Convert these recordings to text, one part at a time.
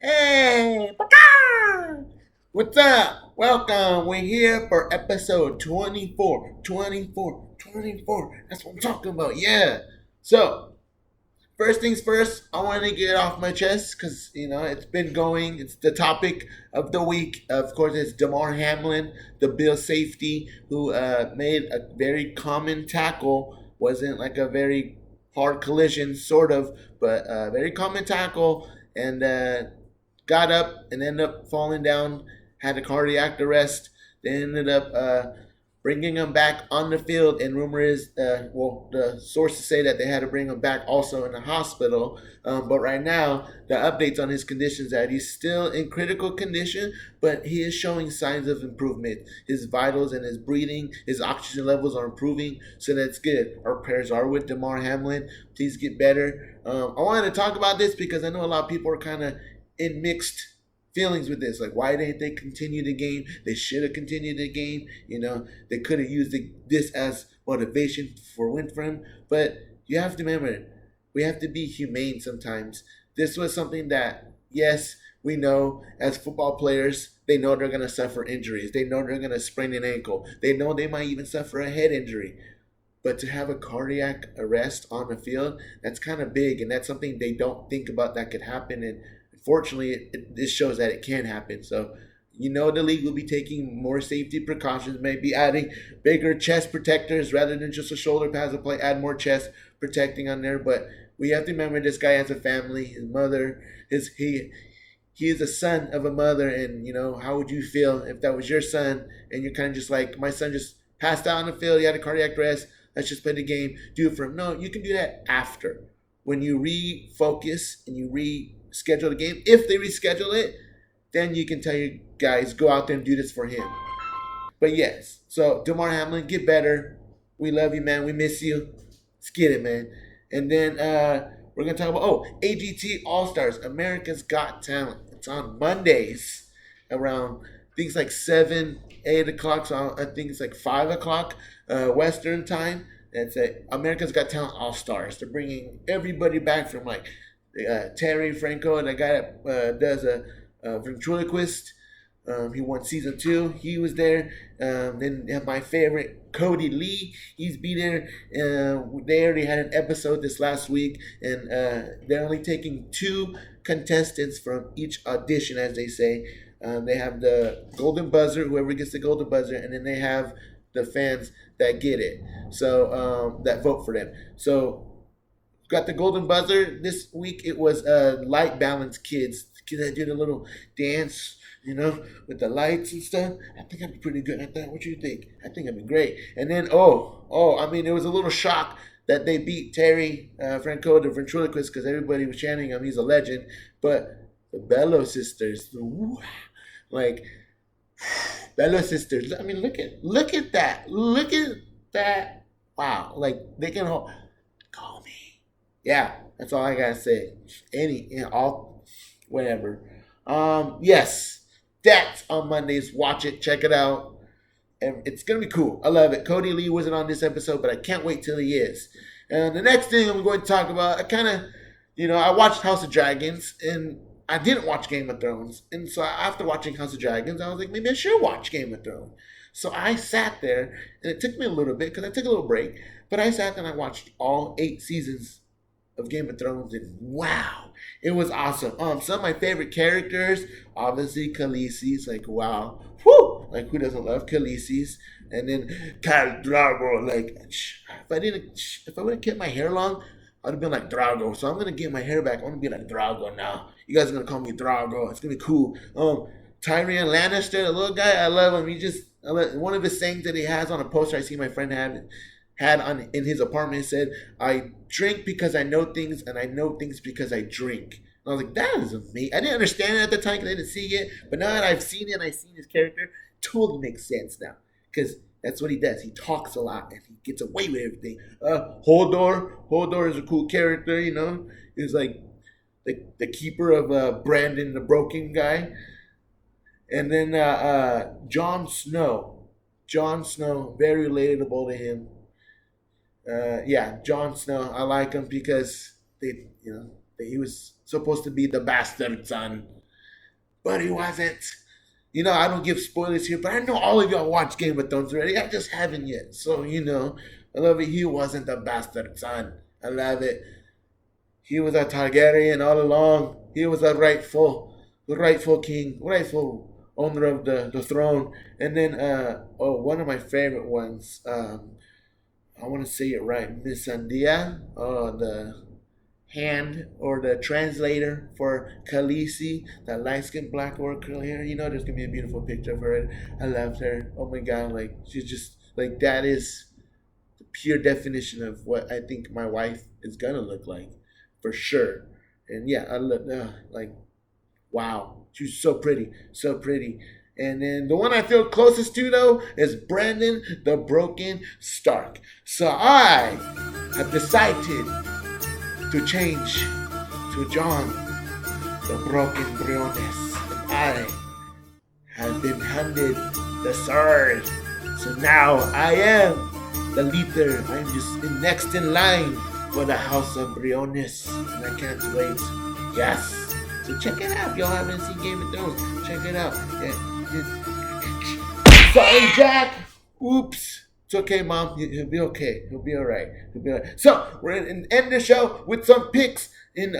Hey, Paka! What's up? Welcome. We're here for episode 24. 24. 24. That's what I'm talking about. Yeah. So, first things first, I want to get it off my chest because, it's been going. It's the topic of the week. Of course, it's Damar Hamlin, the Bill safety, who made a very common tackle. Wasn't like a very hard collision, sort of, but a very common tackle. And got up and ended up falling down, had a cardiac arrest. They ended up bringing him back on the field, and rumor is, the sources say that they had to bring him back also in the hospital. But right now, the updates on his conditions that he's still in critical condition, but he is showing signs of improvement. His vitals and his breathing, his oxygen levels are improving, so that's good. Our prayers are with Damar Hamlin. Please get better. I wanted to talk about this because I know a lot of people are kind of in mixed feelings with this. Like, why didn't they continue the game? They should have continued the game. They could have used this as motivation for win for him. But you have to remember, we have to be humane sometimes. This was something that, yes, we know as football players, they know they're going to suffer injuries. They know they're going to sprain an ankle. They know they might even suffer a head injury. But to have a cardiac arrest on the field, that's kind of big, and that's something they don't think about that could happen. And unfortunately, this shows that it can happen. So, the league will be taking more safety precautions, maybe adding bigger chest protectors rather than just a shoulder pads to play, add more chest protecting on there. But we have to remember this guy has a family, his mother, he is a son of a mother, and how would you feel if that was your son and you're kind of just like, my son just passed out on the field, he had a cardiac arrest, let's just play the game, do it for him. No, you can do that after. When you refocus and you reschedule the game, if they reschedule it, then you can tell your guys, go out there and do this for him. But yes, so Damar Hamlin, get better. We love you, man. We miss you. Let's get it, man. And then we're gonna talk about AGT All Stars, America's Got Talent. It's on Mondays around things like 7, 8 o'clock. So I think it's like 5 o'clock Western time. It's America's Got Talent All Stars. They're bringing everybody back from like Terry Franco, and the guy that does a ventriloquist. He won season 2. He was there. Then my favorite, Cody Lee. He's been there. They already had an episode this last week, and they're only taking 2 contestants from each audition, as they say. They have the golden buzzer, whoever gets the golden buzzer, and then they have the fans that get it. So that vote for them. So got the golden buzzer this week. It was light balance kids. Kids that did a little dance, with the lights and stuff. I think I'd be pretty good at that. What do you think? I think I'd be great. And then I mean, it was a little shock that they beat Terry Franco, the ventriloquist, because everybody was chanting him. He's a legend. But the Bello sisters, like Bello sisters. I mean, look at that. Look at that. Wow. Like they can call me. Yeah, that's all I gotta say. All, whatever. Yes, that's on Mondays. Watch it, check it out, and it's gonna be cool. I love it. Cody Lee wasn't on this episode, but I can't wait till he is. And the next thing I'm going to talk about, I watched House of Dragons, and I didn't watch Game of Thrones, and so after watching House of Dragons, I was like, maybe I should watch Game of Thrones. So I sat there, and it took me a little bit because I took a little break, but I sat and I watched all 8 seasons of Game of Thrones, and wow, it was awesome. Some of my favorite characters, obviously Khaleesi's, like wow, whoo, like who doesn't love Khaleesi's? And then Khal Drago, like if I would have kept my hair long, I'd have been like Drago. So I'm gonna get my hair back. I'm gonna be like Drago now. You guys are gonna call me Drago. It's gonna be cool. Tyrion Lannister, the little guy, I love him. One of his sayings that he has on a poster I see my friend had on in his apartment said, "I drink because I know things, and I know things because I drink." And I was like, "That is amazing." I didn't understand it at the time because I didn't see it, but now that I've seen it and I've seen his character, it totally makes sense now because that's what he does. He talks a lot and he gets away with everything. Hodor is a cool character. He's like the keeper of Brandon, the broken guy, and then Jon Snow, very relatable to him. Yeah, Jon Snow. I like him because he was supposed to be the bastard son. but he wasn't. I don't give spoilers here, but I know all of y'all watch Game of Thrones already. I just haven't yet. So, I love it. He wasn't the bastard son. I love it. He was a Targaryen all along. He was a rightful king, rightful owner of the throne. And then, one of my favorite ones, I want to say it right, Miss Andia, the hand or the translator for Khaleesi, that light skinned black or curly hair. There's gonna be a beautiful picture of her. I loved her. Oh my god, like she's just like that is the pure definition of what I think my wife is gonna look like, for sure. And yeah, I look like wow, she's so pretty, so pretty. And then the one I feel closest to though is Brandon the Broken Stark. So I have decided to change to John the Broken Briones. And I have been handed the sword. So now I am the leader. I'm just next in line for the House of Briones. And I can't wait. Yes. So check it out. If y'all haven't seen Game of Thrones, check it out. Sorry, Jack. Oops. It's okay, Mom. He'll be okay. He'll be all right. So we're going to end the show with some picks in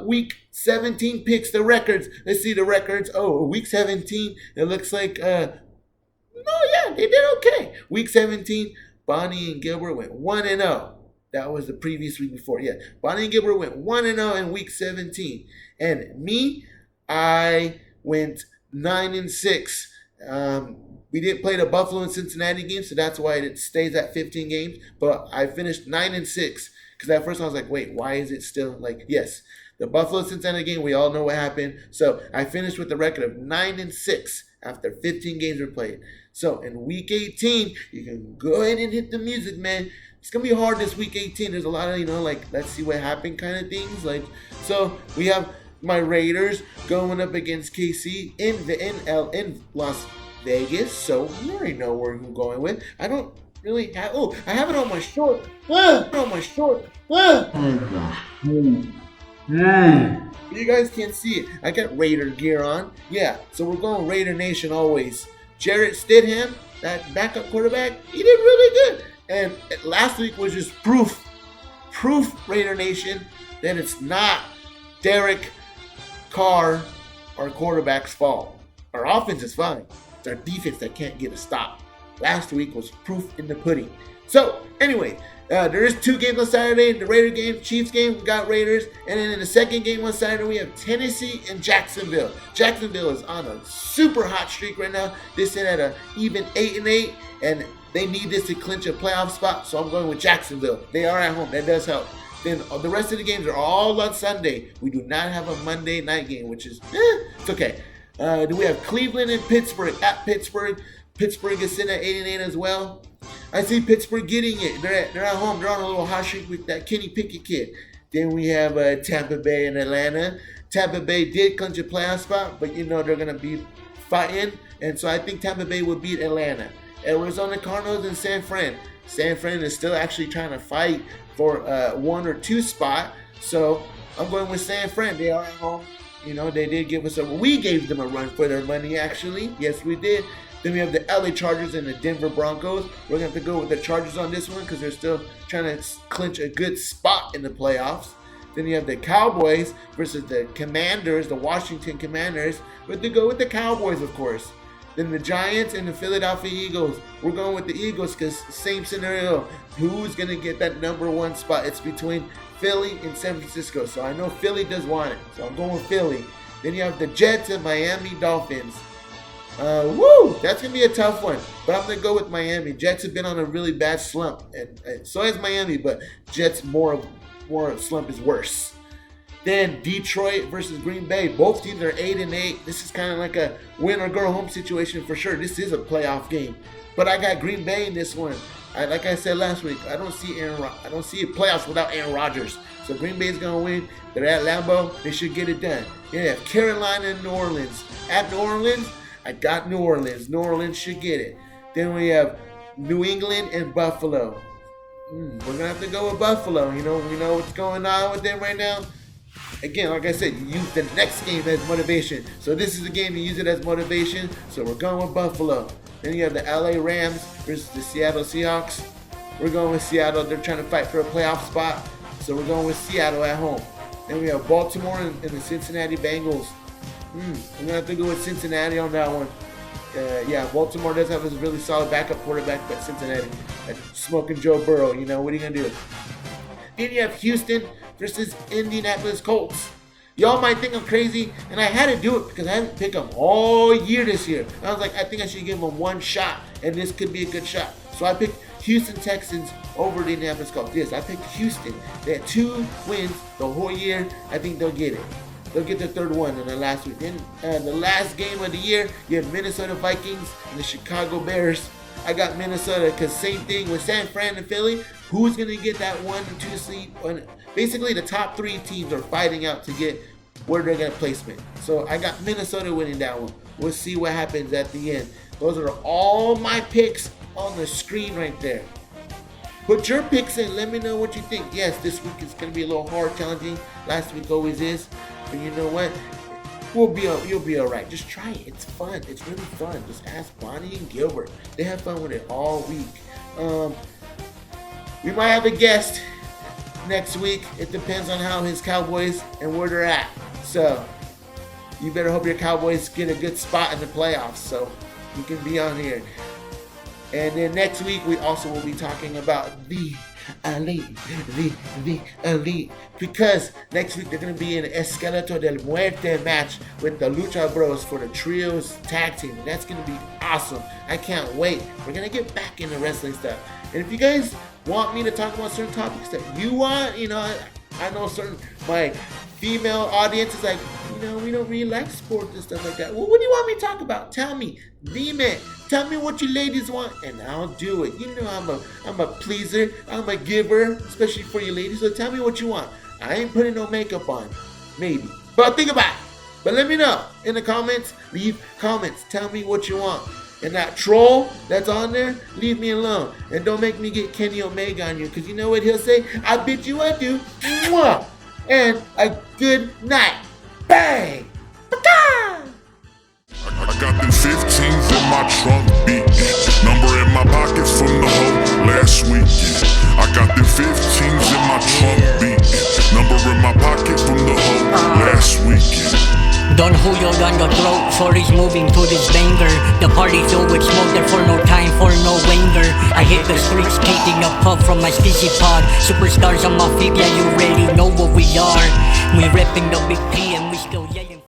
week 17 picks. The records. Let's see the records. Oh, week 17. It looks like they did okay. Week 17, Bonnie and Gilbert went 1-0. That was the previous week before. Yeah, Bonnie and Gilbert went 1-0 in week 17, and me, I went 9-6. We didn't play the Buffalo and Cincinnati game, so that's why it stays at 15 games. But I finished 9-6 because at first I was like, wait, why is it still like yes? The Buffalo Cincinnati game, we all know what happened. So I finished with a record of 9-6 after 15 games were played. So in week 18, you can go ahead and hit the music, man. It's gonna be hard this week 18. There's a lot of let's see what happened kind of things. So we have my Raiders going up against KC in Las Vegas. So you already know where I'm going with. I don't really have. Oh, I have it on my short. On my short. You guys can't see it. I got Raider gear on. Yeah. So we're going Raider Nation always. Jarrett Stidham, that backup quarterback, he did really good. And last week was just proof, Raider Nation, that it's not Derek Carr, our quarterback's fault. Our offense is fine. It's our defense that can't get a stop. Last week was proof in the pudding. So, anyway, there is 2 games on Saturday. The Raider game, Chiefs game, we got Raiders. And then in the second game on Saturday, we have Tennessee and Jacksonville. Jacksonville is on a super hot streak right now. They sit at an even 8-8, and they need this to clinch a playoff spot, so I'm going with Jacksonville. They are at home. That does help. Then the rest of the games are all on Sunday. We do not have a Monday night game, which is, it's okay. Do we have Cleveland and Pittsburgh at Pittsburgh? Pittsburgh is sitting at 8-8 as well. I see Pittsburgh getting it. They're at home. They're on a little hot streak with that Kenny Pickett kid. Then we have Tampa Bay and Atlanta. Tampa Bay did clinch a playoff spot, but they're going to be fighting. And so I think Tampa Bay will beat Atlanta. Arizona Cardinals and San Fran. San Fran is still actually trying to fight for 1 or 2 spot. So I'm going with San Fran. They are at home. They did give us we gave them a run for their money, actually. Yes, we did. Then we have the LA Chargers and the Denver Broncos. We're going to have to go with the Chargers on this one because they're still trying to clinch a good spot in the playoffs. Then you have the Cowboys versus the Commanders, the Washington Commanders. We have to go with the Cowboys, of course. Then the Giants and the Philadelphia Eagles. We're going with the Eagles because same scenario. Who's going to get that number 1 spot? It's between Philly and San Francisco. So I know Philly does want it. So I'm going with Philly. Then you have the Jets and Miami Dolphins. That's going to be a tough one. But I'm going to go with Miami. Jets have been on a really bad slump. And so has Miami. But Jets more slump is worse. Then Detroit versus Green Bay. Both teams are 8-8. This is kind of like a win or go home situation for sure. This is a playoff game. But I got Green Bay in this one. Like I said last week, I don't see a playoffs without Aaron Rodgers. So Green Bay is going to win. They're at Lambeau. They should get it done. Yeah, Carolina and New Orleans. At New Orleans, I got New Orleans. New Orleans should get it. Then we have New England and Buffalo. We're going to have to go with Buffalo. We know what's going on with them right now. again, like I said, you use the next game as motivation. So this is the game, you use it as motivation. So we're going with Buffalo. Then you have the LA Rams versus the Seattle Seahawks. We're going with Seattle. They're trying to fight for a playoff spot. So we're going with Seattle at home. Then we have Baltimore and the Cincinnati Bengals. I'm going to have to go with Cincinnati on that one. Yeah, Baltimore does have a really solid backup quarterback, but Cincinnati, smoking Joe Burrow, you know, what are you going to do? Then you have Houston versus Indianapolis Colts. Y'all might think I'm crazy, and I had to do it because I haven't picked them all year this year. I was like, I think I should give them one shot, and this could be a good shot. So I picked Houston Texans over the Indianapolis Colts. Yes, I picked Houston. They had 2 wins the whole year. I think they'll get it. They'll get their 3rd one in the last week. Then the last game of the year, you have Minnesota Vikings and the Chicago Bears. I got Minnesota because same thing with San Fran and Philly. Who's going to get that 1 and 2 seed? Basically, the top 3 teams are fighting out to get where they're going to placement. So I got Minnesota winning that one. We'll see what happens at the end. Those are all my picks on the screen right there. Put your picks in. Let me know what you think. Yes, this week is going to be a little hard, challenging. Last week always is. But you know what? You'll be all right. Just try it. It's fun. It's really fun. Just ask Bonnie and Gilbert. They have fun with it all week. We might have a guest next week. It depends on how his Cowboys and where they're at. So you better hope your Cowboys get a good spot in the playoffs so you can be on here. And then next week we also will be talking about the elite, because next week they're going to be in Esqueleto del Muerte match with the Lucha Bros for the Trios Tag Team. And that's going to be awesome. I can't wait. We're going to get back into wrestling stuff. And if you guys want me to talk about certain topics that you want, you know, I know my female audience is like, you know, we don't really like sports and stuff like that. Well, what do you want me to talk about? Tell me. Deem it. Tell me what you ladies want, and I'll do it. You know I'm a pleaser. I'm a giver, especially for you ladies. So tell me what you want. I ain't putting no makeup on. Maybe. But think about it. But let me know in the comments. Leave comments. Tell me what you want. And that troll that's on there, leave me alone. And don't make me get Kenny Omega on you, because you know what he'll say? I bid you adieu. Mwah! And a good night. Bang! I got them 15s in my trunk beating. Number in my pockets from the hoe last weekend. I got them 15s in my trunk beating. Number in my pocket from the hoe last weekend. Don Julio on the throat, for he's moving to this banger. The party filled with smoke, therefore no time for no winger. I hit the streets, taking a puff from my skizzy pod. Superstars on my feet, yeah, you already know what we are. We repping the big P and we still yelling.